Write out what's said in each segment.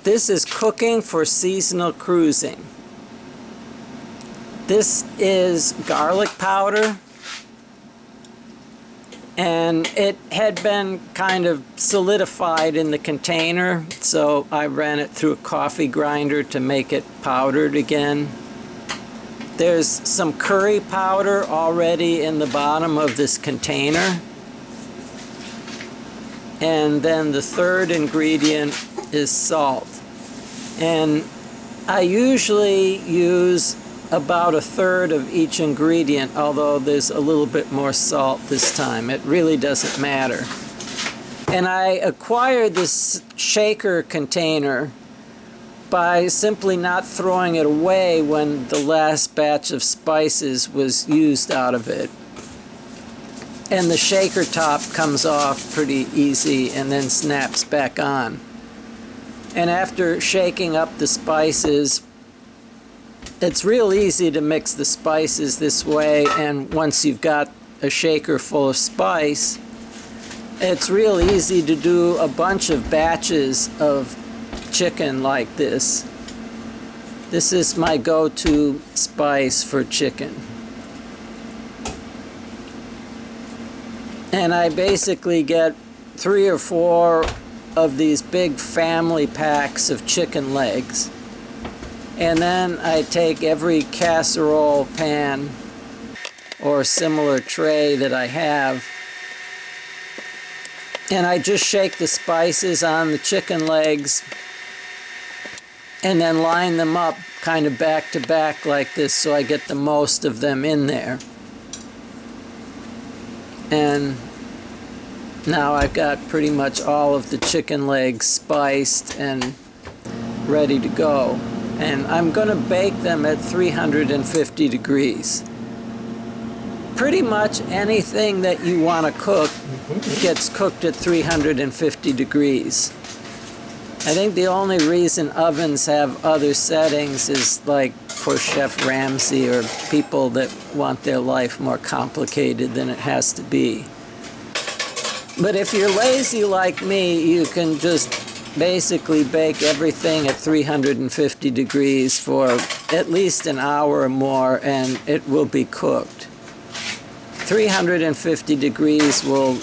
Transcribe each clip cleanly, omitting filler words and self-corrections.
This is cooking for seasonal cruising. This is garlic powder, and it had been kind of solidified in the container, so I ran it through a coffee grinder to make it powdered again. There's some curry powder already in the bottom of this container. And then the third ingredient is salt. And I usually use about a third of each ingredient, although there's a little bit more salt this time. It really doesn't matter. And I acquired this shaker container by simply not throwing it away when the last batch of spices was used out of it. And the shaker top comes off pretty easy and then snaps back on. And after shaking up the spices, it's real easy to mix the spices this way, and once you've got a shaker full of spice, it's real easy to do a bunch of batches of chicken like this. This is my go-to spice for chicken. And I basically get 3 or 4 of these big family packs of chicken legs. And then I take every casserole pan or similar tray that I have, and I just shake the spices on the chicken legs and then line them up kind of back to back like this so I get the most of them in there. And now I've got pretty much all of the chicken legs spiced and ready to go. And I'm going to bake them at 350 degrees. Pretty much anything that you want to cook gets cooked at 350 degrees. I think the only reason ovens have other settings is like for Chef Ramsay or people that want their life more complicated than it has to be. But if you're lazy like me, you can just basically bake everything at 350 degrees for at least an hour or more, and it will be cooked. 350 degrees will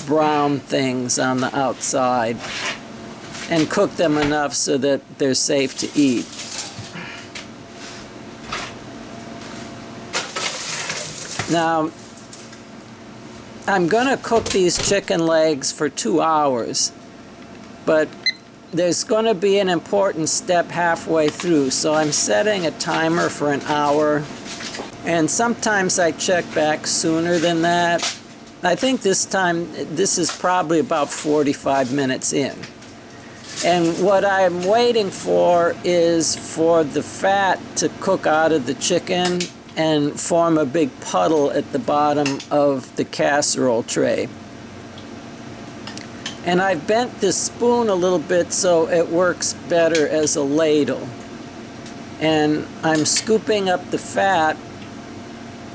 brown things on the outside and cook them enough so that they're safe to eat. Now, I'm going to cook these chicken legs for 2 hours, but there's going to be an important step halfway through, so I'm setting a timer for an hour, and sometimes I check back sooner than that. I think this time, this is probably about 45 minutes in. And what I'm waiting for is for the fat to cook out of the chicken and form a big puddle at the bottom of the casserole tray. And I've bent this spoon a little bit so it works better as a ladle. And I'm scooping up the fat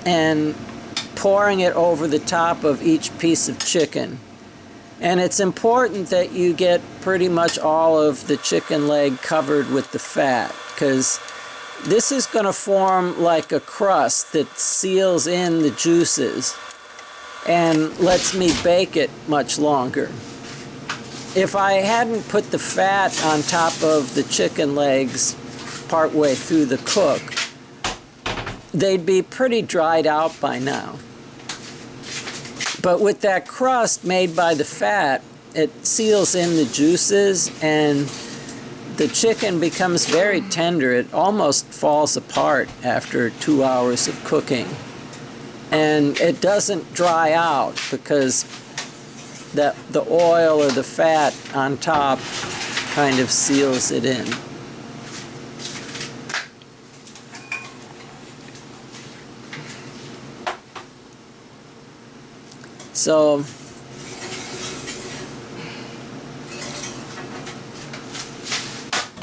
and pouring it over the top of each piece of chicken. And it's important that you get pretty much all of the chicken leg covered with the fat, because this is going to form like a crust that seals in the juices and lets me bake it much longer. If I hadn't put the fat on top of the chicken legs partway through the cook, they'd be pretty dried out by now. But with that crust made by the fat, it seals in the juices and the chicken becomes very tender. It almost falls apart after 2 hours of cooking. And it doesn't dry out because the oil or the fat on top kind of seals it in. So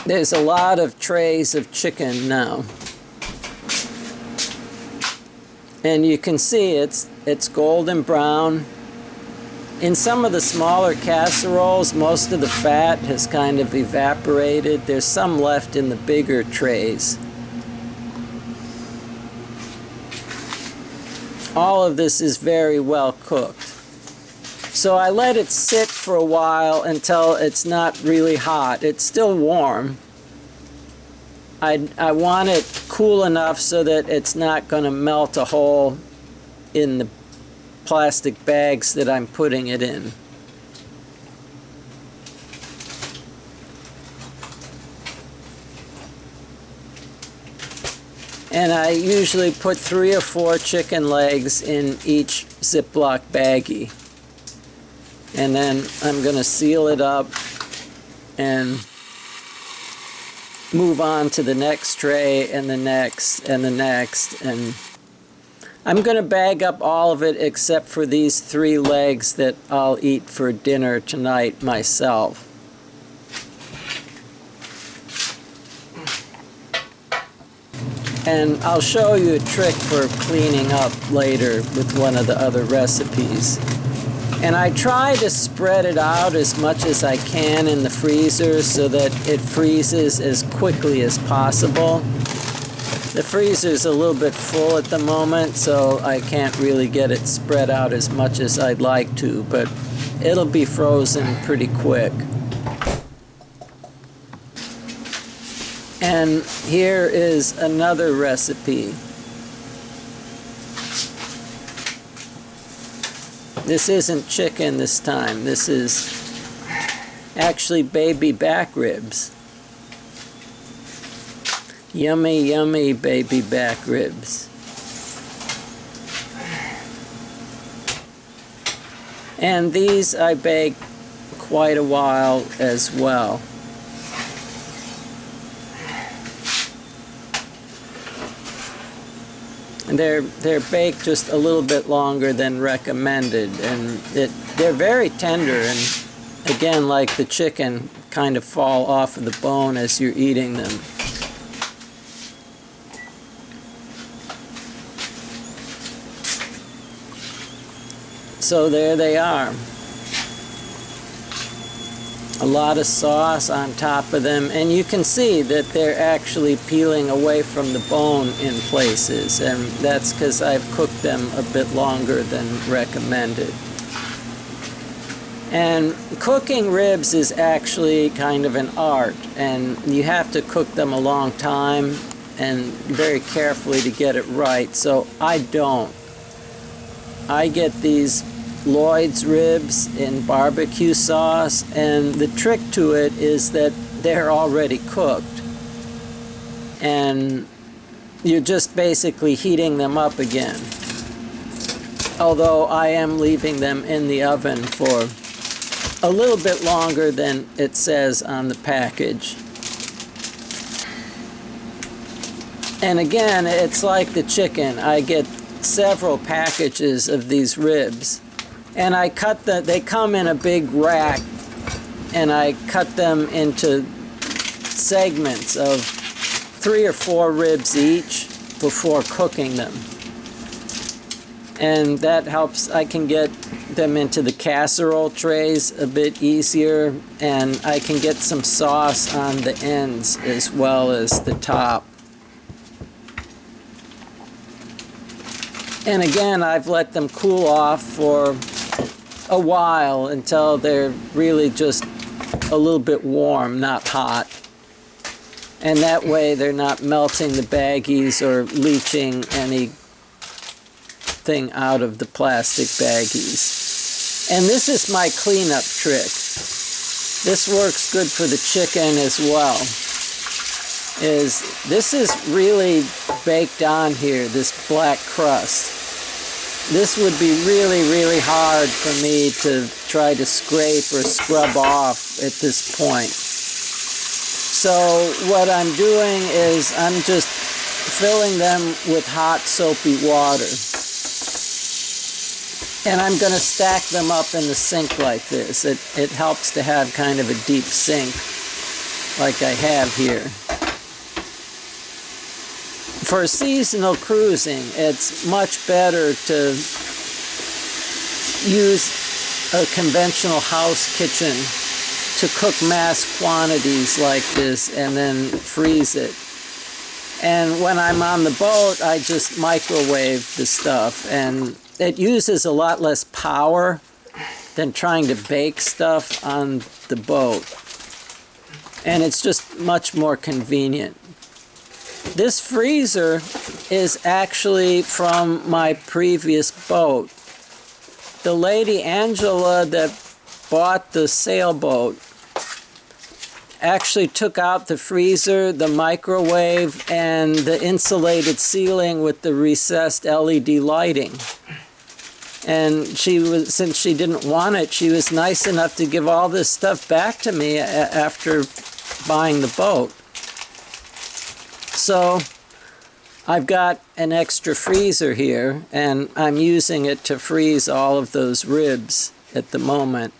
there's a lot of trays of chicken now. And you can see it's golden brown. In some of the smaller casseroles, most of the fat has kind of evaporated. There's some left in the bigger trays. All of this is very well cooked. So I let it sit for a while until it's not really hot. It's still warm. I want it cool enough so that it's not going to melt a hole in the plastic bags that I'm putting it in. And I usually put 3 or 4 chicken legs in each Ziploc baggie. And then I'm going to seal it up and move on to the next tray and the next and the next. And I'm going to bag up all of it except for these 3 legs that I'll eat for dinner tonight myself. And I'll show you a trick for cleaning up later with one of the other recipes. And I try to spread it out as much as I can in the freezer so that it freezes as quickly as possible. The freezer's a little bit full at the moment, so I can't really get it spread out as much as I'd like to, but it'll be frozen pretty quick. And here is another recipe. This isn't chicken this time. This is actually baby back ribs. Yummy, yummy baby back ribs. And these I bake quite a while as well. And they're baked just a little bit longer than recommended, and they're very tender, and again, like the chicken, kind of fall off of the bone as you're eating them. So there they are. A lot of sauce on top of them, and you can see that they're actually peeling away from the bone in places, and that's because I've cooked them a bit longer than recommended. And cooking ribs is actually kind of an art, and you have to cook them a long time and very carefully to get it right, so I don't. I get these Lloyd's ribs in barbecue sauce, and the trick to it is that they're already cooked and you're just basically heating them up again, although I am leaving them in the oven for a little bit longer than it says on the package. And again, it's like the chicken. I get several packages of these ribs, and I cut they come in a big rack, and I cut them into segments of 3 or 4 ribs each before cooking them. And that helps. I can get them into the casserole trays a bit easier, and I can get some sauce on the ends as well as the top. And again, I've let them cool off for a while until they're really just a little bit warm, not hot. And that way they're not melting the baggies or leaching anything out of the plastic baggies. And this is my cleanup trick. This works good for the chicken as well. This is really baked on here, this black crust. This would be really, really hard for me to try to scrape or scrub off at this point. So what I'm doing is I'm just filling them with hot soapy water. And I'm going to stack them up in the sink like this. It helps to have kind of a deep sink like I have here. For seasonal cruising, it's much better to use a conventional house kitchen to cook mass quantities like this and then freeze it. And when I'm on the boat, I just microwave the stuff, and it uses a lot less power than trying to bake stuff on the boat. And it's just much more convenient. This freezer is actually from my previous boat. The lady Angela that bought the sailboat actually took out the freezer, the microwave, and the insulated ceiling with the recessed LED lighting. And since she didn't want it, she was nice enough to give all this stuff back to me after buying the boat. So I've got an extra freezer here, and I'm using it to freeze all of those ribs at the moment.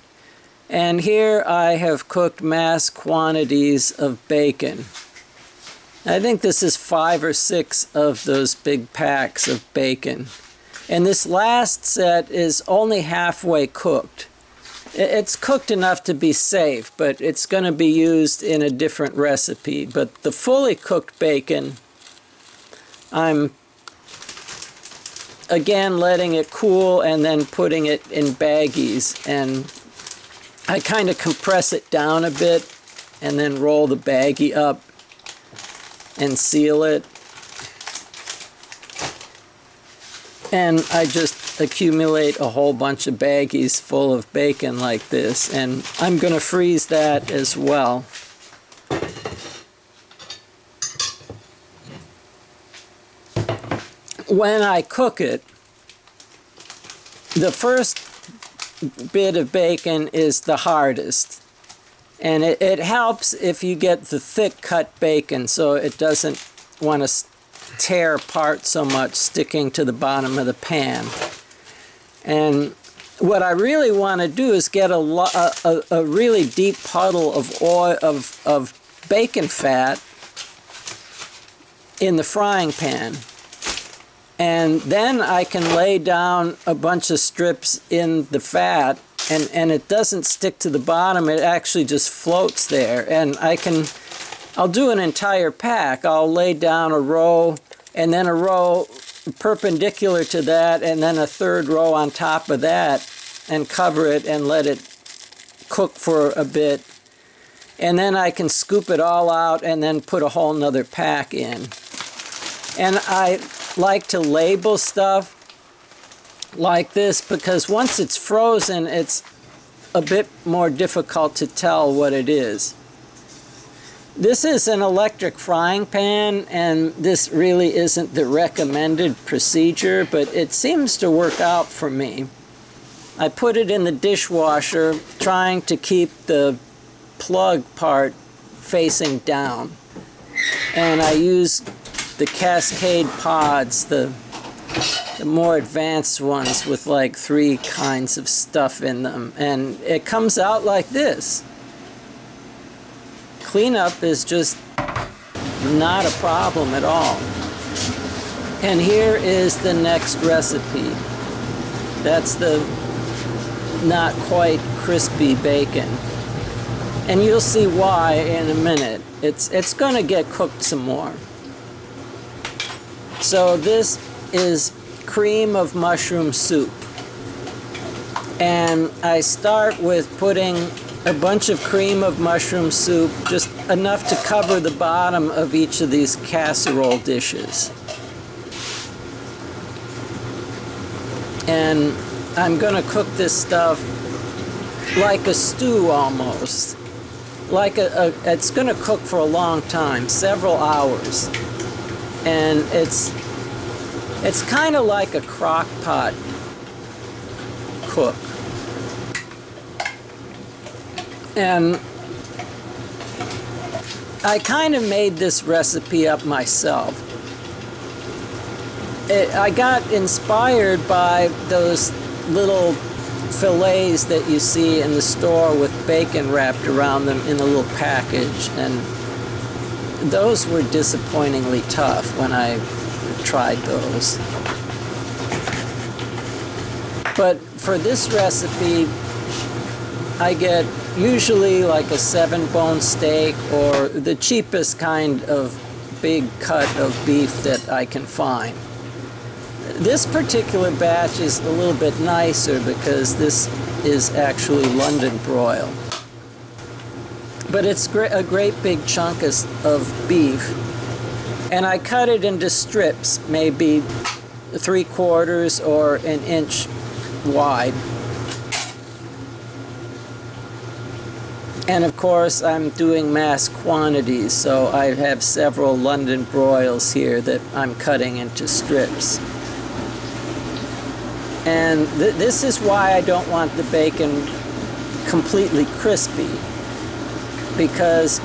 And here I have cooked mass quantities of bacon. I think this is 5 or 6 of those big packs of bacon. And this last set is only halfway cooked. It's cooked enough to be safe, but it's going to be used in a different recipe. But the fully cooked bacon, I'm again letting it cool and then putting it in baggies. And I kind of compress it down a bit and then roll the baggie up and seal it. And I just accumulate a whole bunch of baggies full of bacon like this, and I'm going to freeze that as well. When I cook it, the first bit of bacon is the hardest, and it helps if you get the thick cut bacon so it doesn't want to tear apart so much sticking to the bottom of the pan. And what I really want to do is get a really deep puddle of oil of bacon fat in the frying pan. And then I can lay down a bunch of strips in the fat, and it doesn't stick to the bottom, it actually just floats there. And I'll do an entire pack. I'll lay down a row, and then a row perpendicular to that, and then a third row on top of that, and cover it and let it cook for a bit. And then I can scoop it all out and then put a whole nother pack in. And I like to label stuff like this because once it's frozen, it's a bit more difficult to tell what it is. This is an electric frying pan, and this really isn't the recommended procedure, but it seems to work out for me. I put it in the dishwasher, trying to keep the plug part facing down. And I use the Cascade pods, the more advanced ones with like 3 kinds of stuff in them. And it comes out like this. Cleanup is just not a problem at all. And here is the next recipe. That's the not quite crispy bacon. And you'll see why in a minute. It's going to get cooked some more. So this is cream of mushroom soup. And I start with putting a bunch of cream of mushroom soup, just enough to cover the bottom of each of these casserole dishes. And I'm going to cook this stuff like a stew almost. It's going to cook for a long time, several hours. And it's kind of like a crock pot cook. And I kind of made this recipe up myself. I got inspired by those little fillets that you see in the store with bacon wrapped around them in a little package, and those were disappointingly tough when I tried those. But for this recipe, I get usually like a 7-bone steak or the cheapest kind of big cut of beef that I can find. This particular batch is a little bit nicer because this is actually London broil. But it's a great big chunk of beef. And I cut it into strips, maybe 3/4 or an inch wide. And of course, I'm doing mass quantities, so I have several London broils here that I'm cutting into strips. And this is why I don't want the bacon completely crispy, because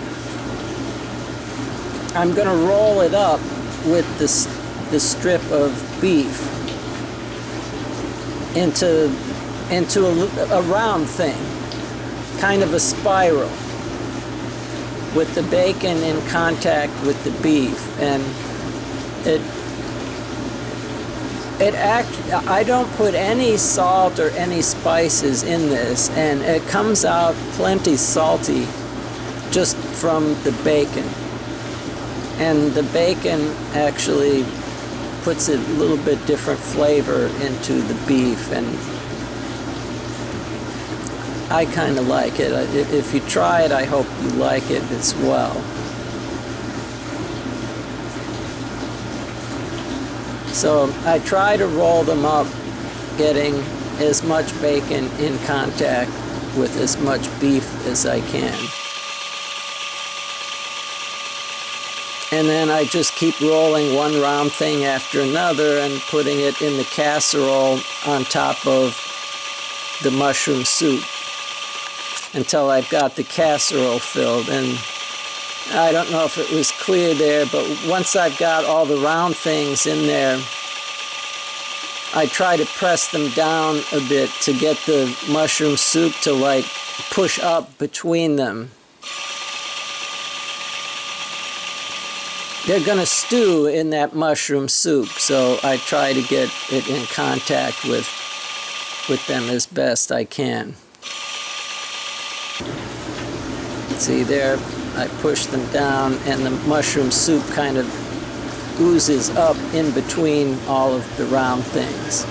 I'm going to roll it up with the strip of beef into a round thing, kind of a spiral, with the bacon in contact with the beef. And I don't put any salt or any spices in this, and it comes out plenty salty just from the bacon. And the bacon actually puts a little bit different flavor into the beef, and I kind of like it. If you try it, I hope you like it as well. So I try to roll them up, getting as much bacon in contact with as much beef as I can. And then I just keep rolling one round thing after another and putting it in the casserole on top of the mushroom soup until I've got the casserole filled. And I don't know if it was clear there, but once I've got all the round things in there, I try to press them down a bit to get the mushroom soup to like push up between them. They're going to stew in that mushroom soup, so I try to get it in contact with them as best I can. See there, I push them down, and the mushroom soup kind of oozes up in between all of the round things.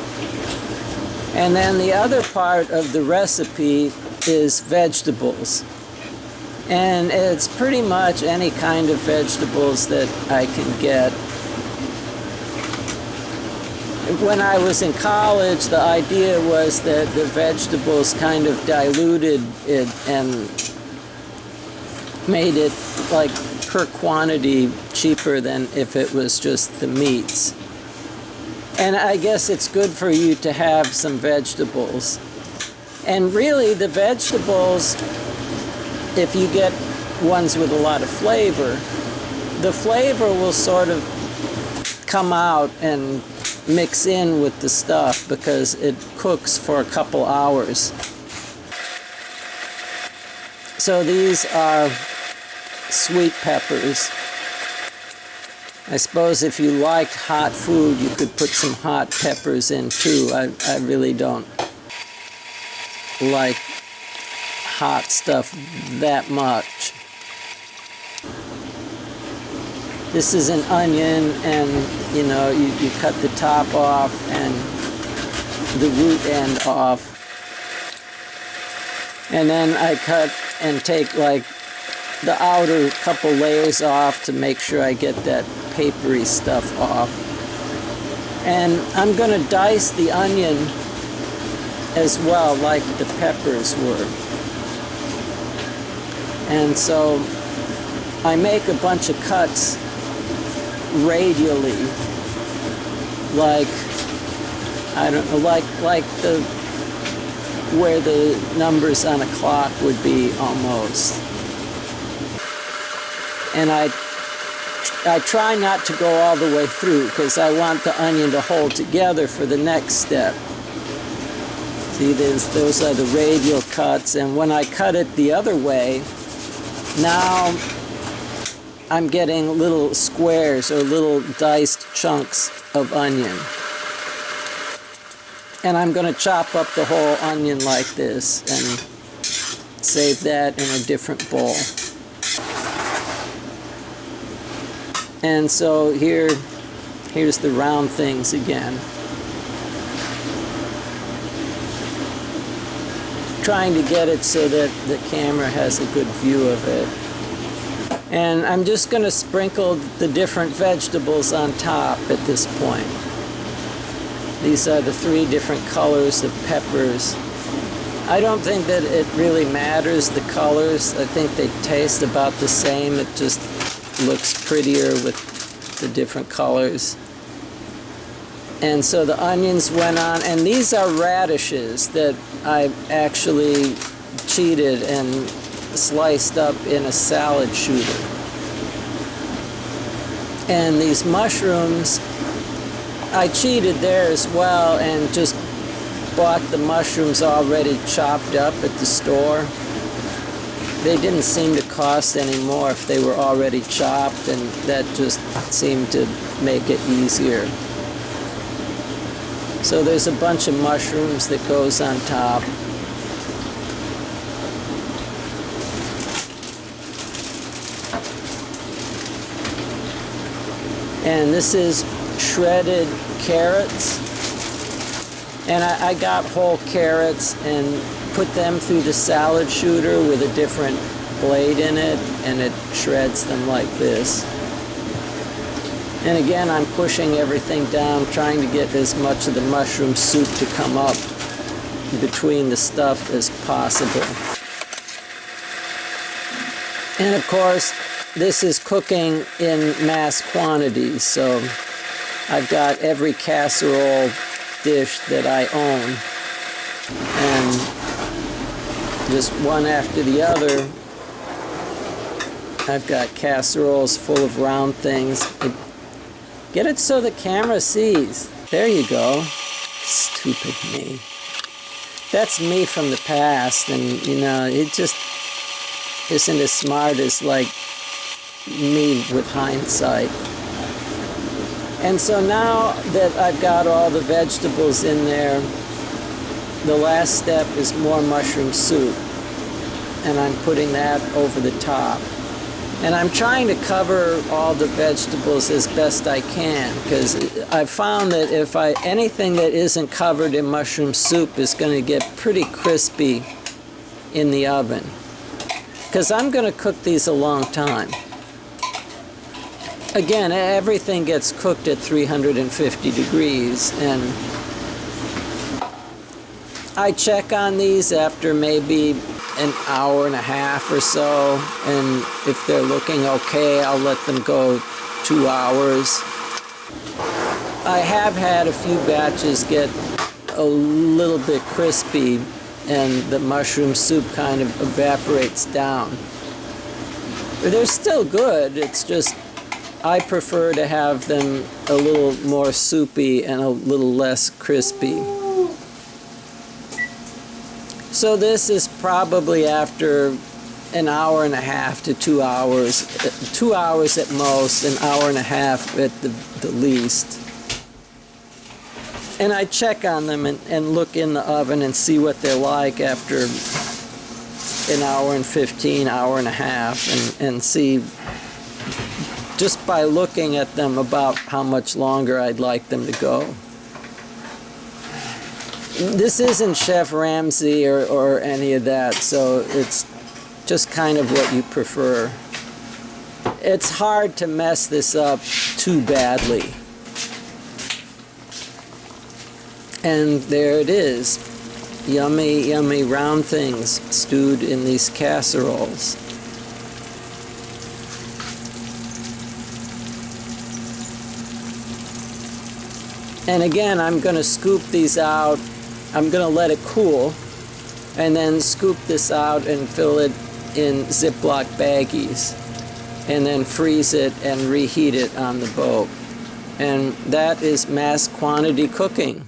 And then the other part of the recipe is vegetables. And it's pretty much any kind of vegetables that I can get. When I was in college, the idea was that the vegetables kind of diluted it and made it like per quantity cheaper than if it was just the meats. And I guess it's good for you to have some vegetables. And really the vegetables, if you get ones with a lot of flavor, the flavor will sort of come out and mix in with the stuff because it cooks for a couple hours. So these are sweet peppers. I suppose if you liked hot food, you could put some hot peppers in too. I really don't like hot stuff that much. This is an onion, and you know, you cut the top off and the root end off. And then I cut and take like the outer couple layers off to make sure I get that papery stuff off. And I'm going to dice the onion as well, like the peppers were. And so I make a bunch of cuts radially, like, I don't know, like the where the numbers on a clock would be almost. And I try not to go all the way through because I want the onion to hold together for the next step. See, those are the radial cuts, and when I cut it the other way, now I'm getting little squares or little diced chunks of onion. And I'm going to chop up the whole onion like this and save that in a different bowl. And so here's the round things again. Trying to get it so that the camera has a good view of it. And I'm just going to sprinkle the different vegetables on top at this point. These are the 3 different colors of peppers. I don't think that it really matters, the colors. I think they taste about the same. It just looks prettier with the different colors. And so the onions went on, and these are radishes that I actually cheated and sliced up in a salad shooter. And these mushrooms, I cheated there as well and just bought the mushrooms already chopped up at the store. They didn't seem to cost any more if they were already chopped, and that just seemed to make it easier. So there's a bunch of mushrooms that goes on top. And this is shredded carrots. And I got whole carrots and put them through the salad shooter with a different blade in it, and it shreds them like this. And again, I'm pushing everything down, trying to get as much of the mushroom soup to come up between the stuff as possible. And of course, this is cooking in mass quantities, so I've got every casserole dish that I own, and just one after the other, I've got casseroles full of round things. Get it so the camera sees. There you go. Stupid me. That's me from the past, and you know, it just isn't as smart as like me with hindsight. And so now that I've got all the vegetables in there, the last step is more mushroom soup, and I'm putting that over the top. And I'm trying to cover all the vegetables as best I can, because I've found that if anything that isn't covered in mushroom soup is going to get pretty crispy in the oven, because I'm going to cook these a long time. Again, everything gets cooked at 350 degrees, and I check on these after maybe an hour and a half or so, and if they're looking okay, I'll let them go 2 hours. I have had a few batches get a little bit crispy, and the mushroom soup kind of evaporates down. But they're still good, it's just I prefer to have them a little more soupy and a little less crispy. So this is probably after an hour and a half to 2 hours, 2 hours at most, an hour and a half at the least. And I check on them and look in the oven and see what they're like after an hour and 15, hour and a half, and see just by looking at them about how much longer I'd like them to go. This isn't Chef Ramsay or any of that, so it's just kind of what you prefer. It's hard to mess this up too badly. And there it is. Yummy, yummy round things stewed in these casseroles. And again, I'm going to scoop these out. I'm going to let it cool, and then scoop this out and fill it in Ziploc baggies, and then freeze it and reheat it on the boat. And that is mass quantity cooking.